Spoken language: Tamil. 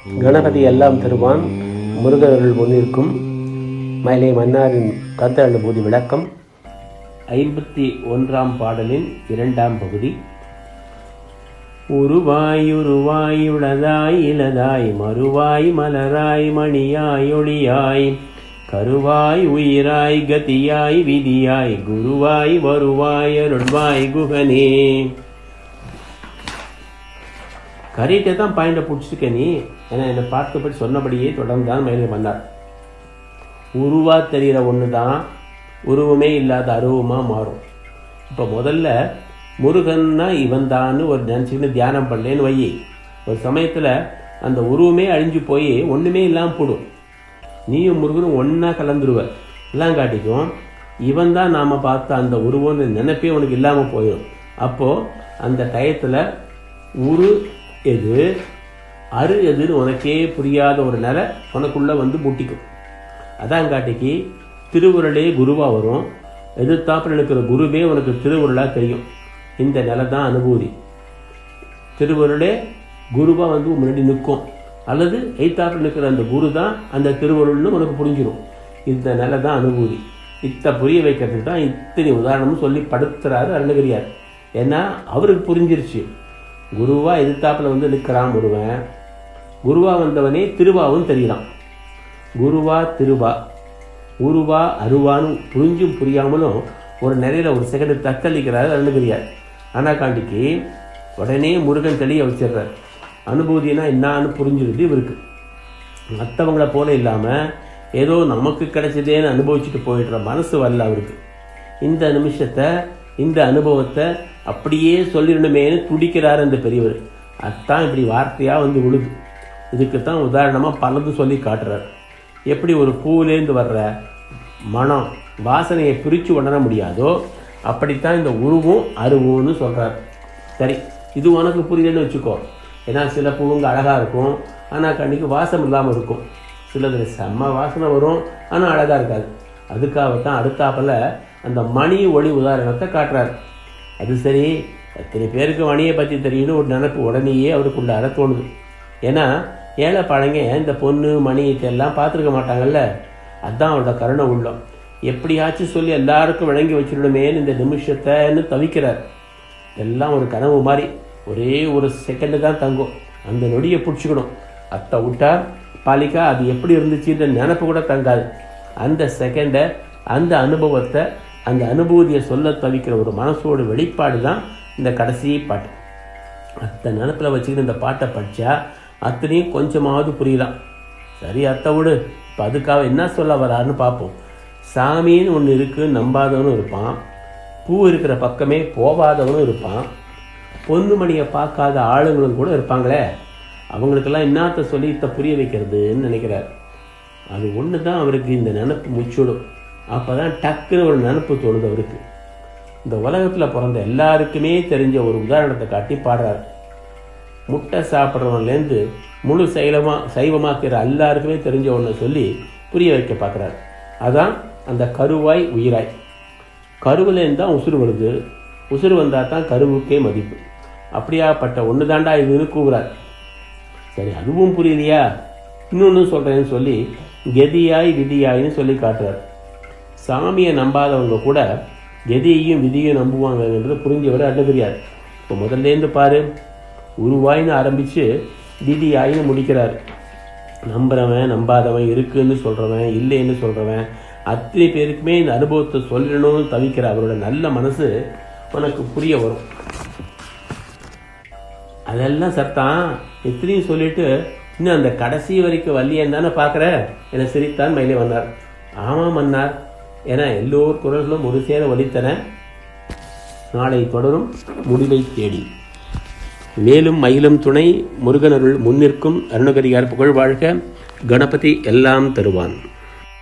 கணபதி எல்லாம் தருவான் முருகர்கள் முன்னிற்கும் மயிலை மன்னாரின் கருத்து அனுபூதி விளக்கம் 51ஆம் பாடலின் 2ஆம் பகுதி. உருவாய் உளதாய் இலதாய் மறுவாய் மலராய் மணியாய் ஒளியாய் கருவாய் உயிராய் கதியாய் விதியாய் குருவாய் வருவாய் அருள்வாய் குகனே. கரெக்டே தான் பாயிண்டை பிடிச்சிருக்க நீ. ஏன்னா என்னை பார்த்தபடி சொன்னபடியே தொடர்ந்தான் மயிலை மன்னார். உருவா தெரிகிற ஒன்று தான் உருவமே இல்லாத அருவமாக மாறும். இப்போ முதல்ல முருகன்னா இவன் தான்னு ஒரு நினச்சிக்கிட்டு தியானம் பண்ணலேன்னு வை. ஒரு சமயத்தில் அந்த உருவமே அழிஞ்சு போய் ஒன்றுமே இல்லாமல் போடும். நீயும் முருகனும் ஒன்றா கலந்துருவ. எல்லாம் காட்டிக்கும் இவன் தான் நாம் பார்த்த அந்த உருவம்னு நினைப்பே உனக்கு இல்லாமல் போயிடும். அப்போது அந்த டயத்தில் உரு எது அரு எதுன்னு உனக்கே புரியாத ஒரு நிலை உனக்குள்ளே வந்து முட்டிக்கும். அதான் காட்டிக்கு திருவுருளே குருவாக வரும். எதிர்த்தாப்பில் இருக்கிற குருவே உனக்கு திருவுருளாக தெரியும். இந்த நிலை தான் அனுபூதி. திருவுருளே குருவாக வந்து முன்னாடி நிற்கும், அல்லது எய்த்தாப்பில் இருக்கிற அந்த குரு தான் அந்த திருவுருள்னு உனக்கு புரிஞ்சிடும். இந்த நிலை தான் அனுபூதி. புரிய வைக்கிறதுக்கு தான் இத்தனை உதாரணமும் சொல்லி படுத்துறாரு அருணகிரியார். ஏன்னா அவருக்கு புரிஞ்சிருச்சு. குருவா எதிர்த்தாப்பில் வந்து நிற்கிறான் முருவன். குருவா வந்தவனே திருவாவும் தெரியலாம். குருவா திருவா உருவா அருவான்னு புரிஞ்சும் புரியாமலும் ஒரு நிறைய ஒரு செகண்ட் தத்தளிக்கிறாரு அருணகிரியார். ஆனால் காண்டிக்கு உடனே முருகன் தெளிய வச்சிடுறார். அனுபூதினா என்னான்னு புரிஞ்சிருது இவருக்கு. மற்றவங்கள போல இல்லாமல் ஏதோ நமக்கு கிடைச்சதேன்னு அனுபவிச்சுட்டு போயிடுற மனசு வரல அவருக்கு. இந்த நிமிஷத்தை இந்த அனுபவத்தை அப்படியே சொல்லிடணுமேனு துடிக்கிறார் அந்த பெரியவர். அதுதான் இப்படி வார்த்தையாக வந்து விழுது. இதுக்குத்தான் உதாரணமாக பலது சொல்லி காட்டுறார். எப்படி ஒரு பூவிலேருந்து வர்ற மனம் வாசனையை பிரித்து உணர முடியாதோ அப்படித்தான் இந்த உருவும் அருவும்னு சொல்கிறார். சரி, இது உனக்கு புரியலன்னு வச்சுக்கோ. ஏன்னா சில பூவுங்க அழகாக இருக்கும், ஆனால் கண்ணுக்கு வாசம் இல்லாமல் இருக்கும். சிலது செம்ம வாசனை வரும், ஆனால் அழகாக இருக்காது. அதுக்காகத்தான் அடுத்தாப்பில் அந்த மணி ஒளி உதாரணத்தை காட்டுறார். அது சரி, எத்தனை பேருக்கு மணியை பற்றி தெரியும்னு ஒரு நினைப்பு உடனேயே அவருக்குள்ள அற தோணுது. ஏன்னா ஏழை பழங்க இந்த பொண்ணு மணி இதெல்லாம் பார்த்துருக்க மாட்டாங்கல்ல. அதுதான் அவரோட கருணை உள்ளம். எப்படியாச்சும் சொல்லி எல்லாருக்கும் வழங்கி வச்சிடணுமேன்னு இந்த நிமிஷத்தைன்னு தவிக்கிறார். எல்லாம் ஒரு கனவு மாதிரி ஒரே ஒரு செகண்டு தான் தங்கும். அந்த நொடியை பிடிச்சிக்கணும். அத்தை விட்டா பாலிக்கா அது எப்படி இருந்துச்சுன்ற நினப்பு கூட தங்காது. அந்த செகண்டை, அந்த அனுபவத்தை, அந்த அனுபூதியை சொல்ல தவிக்கிற ஒரு மனசோட வெளிப்பாடு தான் இந்த கடைசி பாட்டு. அத்தை நினப்பில் வச்சுக்கிட்டு இந்த பாட்டை படித்தா அத்தனையும் கொஞ்சமாவது புரியலாம். சரி, அத்தை விடு. இப்போ அதுக்காக என்ன சொல்ல வராருன்னு பார்ப்போம். சாமின்னு ஒன்று இருக்குன்னு நம்பாதவனும் இருப்பான், பூ இருக்கிற பக்கமே போகாதவனும் இருப்பான், பொன்னுமணியை பார்க்காத ஆளுங்களும் கூட இருப்பாங்களே. அவங்களுக்கெல்லாம் என்னத்தை சொல்லி புரிய வைக்கிறதுன்னு நினைக்கிறார். அது ஒன்று தான் அவருக்கு இந்த நினப்பு முச்சுடும். அப்போ தான் டக்குன்னு ஒரு நினப்பு தோணுது அவருக்கு. இந்த உலகத்தில் பிறந்த எல்லாருக்குமே தெரிஞ்ச ஒரு உதாரணத்தை காட்டி பாடுறார். முட்டை சாப்பிட்றவன்லேருந்து முழு சைவமாக்கிற எல்லாருக்குமே தெரிஞ்ச ஒன்றை சொல்லி புரிய வைக்க பார்க்குறாரு. அதான் அந்த கருவாய் உயிராய். கருவிலேருந்து தான் உசுறு வருது. உசுறு வந்தால் தான் கருவுக்கே மதிப்பு. அப்படியாப்பட்ட ஒன்று தாண்டா இதுன்னு கூறுறார். சரி, அதுவும் புரியலையா, இன்னொன்று சொல்கிறேன்னு சொல்லி கதியாய் விதியாயின்னு சொல்லி காட்டுறார். சாமியை நம்பாதவங்க கூட கதியையும் விதியையும் நம்புவாங்கன்றது புரிஞ்சவர் அருணகிரியார். இப்போ முதல்லேருந்து பாரு, உருவாயின்னு ஆரம்பித்து விதியாயின்னு முடிக்கிறார். நம்புறவன் நம்பாதவன், இருக்குன்னு சொல்கிறவன் இல்லைன்னு சொல்கிறவன் அத்தனை பேருக்குமே இந்த அனுபவத்தை சொல்லணும்னு தவிக்கிற அவரோட நல்ல மனசு உனக்கு புரிய வரும். அதெல்லாம் சத்தான் எத்தனையும் சொல்லிட்டு இன்னும் அந்த கடைசி வரைக்கும் வள்ளியன் தானே பார்க்குற என சிரித்தான் மயிலை மன்னார். ஆமாம் மன்னார், ஏன்னா எல்லோர் குரல்களும் ஒரு சேர ஒலித்தன. நாளை தொடரும் முடிவை தேடி. மேலும் மயிலும் துணை முருகனருள் முன்னிற்கும் அருணகிரியார் புகழ் வாழ்க. கணபதி எல்லாம் தருவான்.